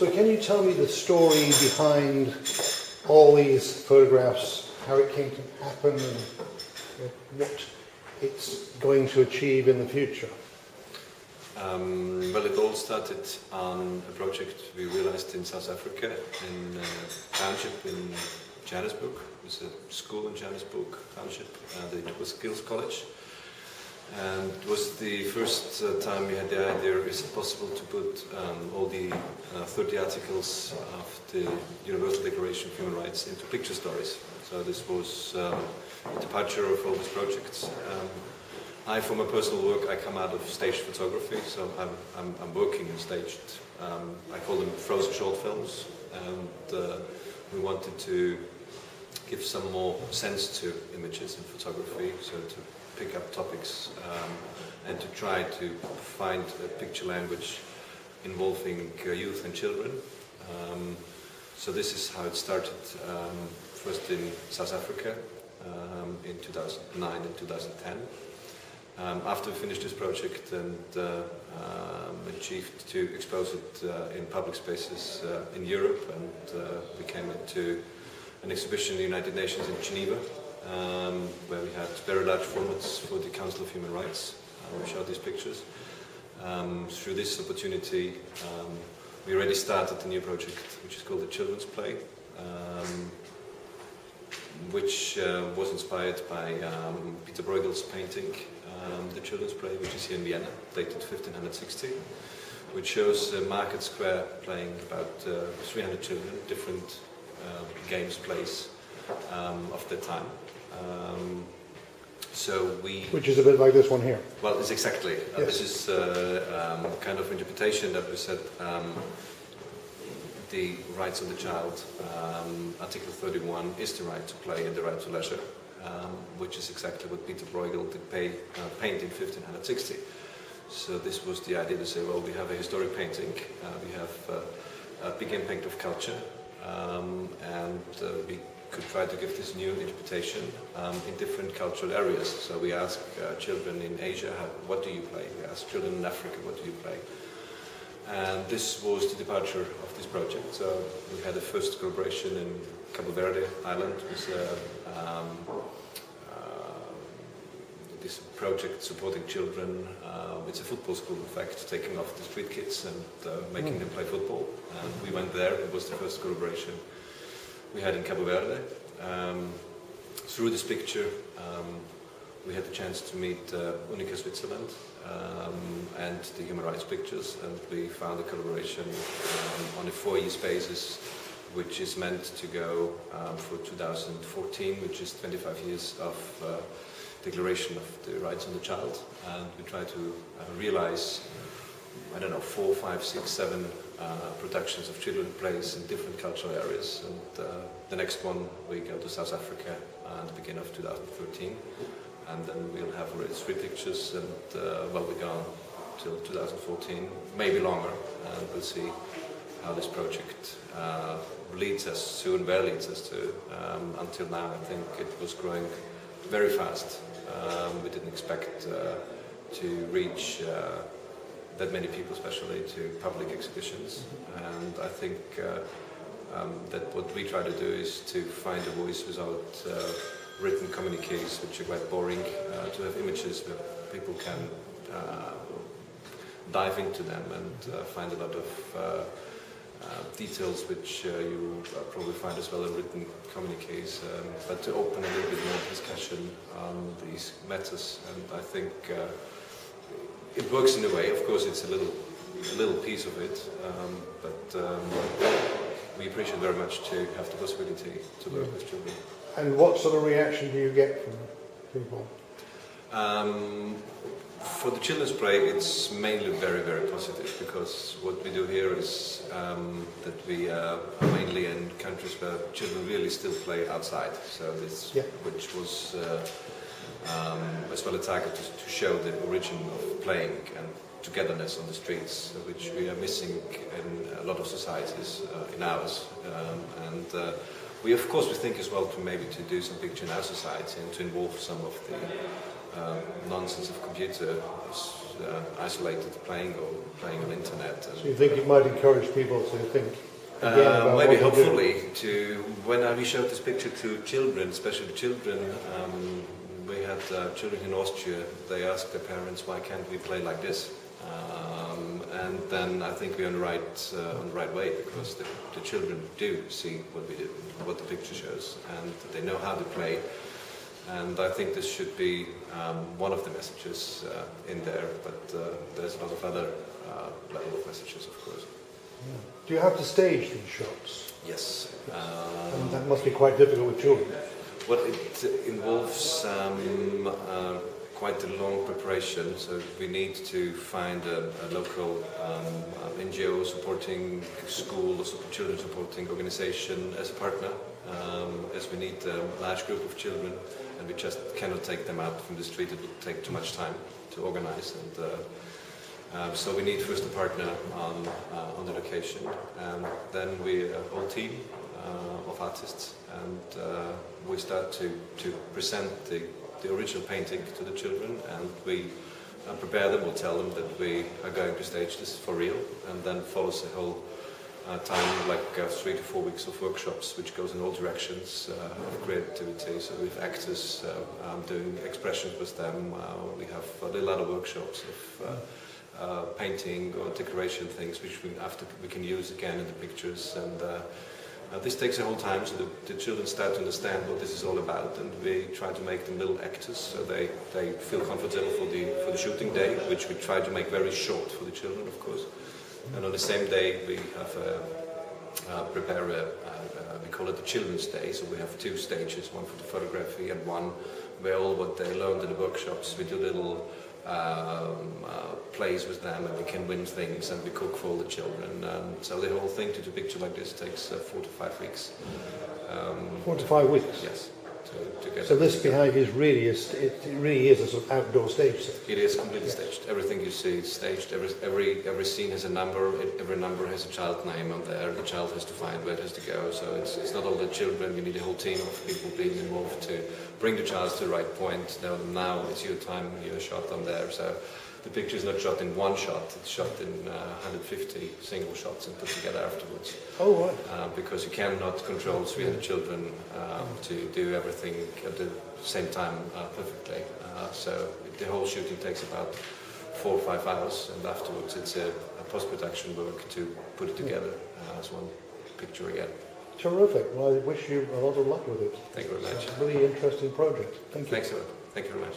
So can you tell me the story behind all these photographs, how it came to happen, and what it's going to achieve in the future? Well, it all started on a project we realized in South Africa, in a township in Johannesburg. It was a school in Johannesburg township. It was Skills College. And it was the first time we had the idea, is it possible to put all the 30 articles of the Universal Declaration of Human Rights into picture stories. So this was a departure of all these projects. For my personal work, I come out of stage photography, so I'm working in staged, I call them frozen short films, and we wanted to give some more sense to images in photography, so to pick up topics and to try to find a picture language involving youth and children. So this is how it started, first in South Africa in 2009 and 2010. After we finished this project and achieved to expose it in public spaces in Europe, and we came into an exhibition in the United Nations in Geneva, where we had very large formats for the Council of Human Rights. We showed these pictures. Through this opportunity, we already started a new project which is called the Children's Play, which was inspired by Peter Bruegel's painting, The Children's Play, which is here in Vienna, dated 1560, which shows a market square playing about 300 children, different games, plays of their time. Which is a bit like this one here. Well, it's exactly. Yes. This is kind of interpretation that we said the rights of the child, Article 31, is the right to play and the right to leisure, which is exactly what Peter Bruegel did paint in 1560. So this was the idea to say, well, we have a historic painting, we have a big impact of culture, and we could try to give this new interpretation in different cultural areas. So we ask children in Asia, what do you play? We ask children in Africa, what do you play? And this was the departure of this project. So we had the first collaboration in Cabo Verde Island with this project supporting children. It's a football school, in fact, taking off the street kids and making them play football. And we went there. It was the first collaboration we had in Cabo Verde. Through this picture, we had the chance to meet Unica Switzerland and the Human Rights Pictures, and we found a collaboration on a 4-year basis, which is meant to go for 2014, which is 25 years of Declaration of the Rights of the Child, and we try to realize, I don't know, 4, 5, 6, 7 productions of children's plays in different cultural areas, and the next one we go to South Africa at the beginning of 2013, and then we'll have already 3 pictures, and well, we go on till 2014, maybe longer, and we'll see how this project leads us to and where leads us to. Until now, I think it was growing very fast. We didn't expect to reach that many people, especially to public exhibitions, and I think that what we try to do is to find a voice without written communiques, which are quite boring, to have images where people can dive into them and find a lot of details which you probably find as well in written communiques, but to open a little bit more discussion on these matters. And I think it works in a way. Of course, it's a little piece of it, but we appreciate very much to have the possibility to work with children. And what sort of reaction do you get from people? For the children's play, it's mainly very, very positive, because what we do here is that we are mainly in countries where children really still play outside. So this, which was as well a target to show the origin of playing and togetherness on the streets, which we are missing in a lot of societies, in ours. We, of course, we think as well to maybe to do some picture in our society and to involve some of the nonsense of computers isolated playing or playing on internet. So you think it might encourage people to think again about maybe what they're doing? hopefully when we showed this picture to children, especially children, we had children in Austria. They asked their parents, why can't we play like this? And then I think we're on the right way, because the children do see what we do, what the picture shows, and they know how to play. And I think this should be one of the messages in there, but there's a lot of other level of messages, of course. Yeah. Do you have to stage these shots? Yes. And that must be quite difficult with children. Well, it involves quite a long preparation, so we need to find a local NGO supporting school or children supporting organization as a partner, as we need a large group of children, and we just cannot take them out from the street. It would take too much time to organize, and so we need first a partner on the location, and then we a whole team of artists, and we start to present the original painting to the children, and we prepare them. We'll tell them that we are going to stage this for real, and then follows a whole time, like 3 to 4 weeks of workshops, which goes in all directions of creativity. So we have actors doing expressions with them. We have little other workshops of painting or decoration things, which we can use again in the pictures. And this takes a whole time, so the children start to understand what this is all about, and we try to make them little actors, so they feel comfortable for the shooting day, which we try to make very short for the children, of course. And on the same day we have prepare we call it the Children's Day, so we have 2 stages, one for the photography and one where all what they learned in the workshops. We do little plays with them, and we can win things, and we cook for all the children. So the whole thing to do a picture like this takes 4 to 5 weeks. 4 to 5 weeks? Yes. To get so this behind it really is a sort of outdoor stage set? It is completely staged. Everything you see is staged. Every scene has a number. Every number has a child name on there. The child has to find where it has to go. So it's not all the children. You need a whole team of people being involved to bring the child to the right point. Now it's your time. You're shot on there. So the picture is not shot in one shot. It's shot in 150 single shots and put together afterwards. Oh, right. Because you cannot control 300 children to do everything at the same time perfectly. So the whole shooting takes about 4 or 5 hours, and afterwards it's a post-production work to put it together as one picture again. Terrific. Well, I wish you a lot of luck with it. Thank you very much. It's a really interesting project. Thank you. Thanks a lot. Thank you very much.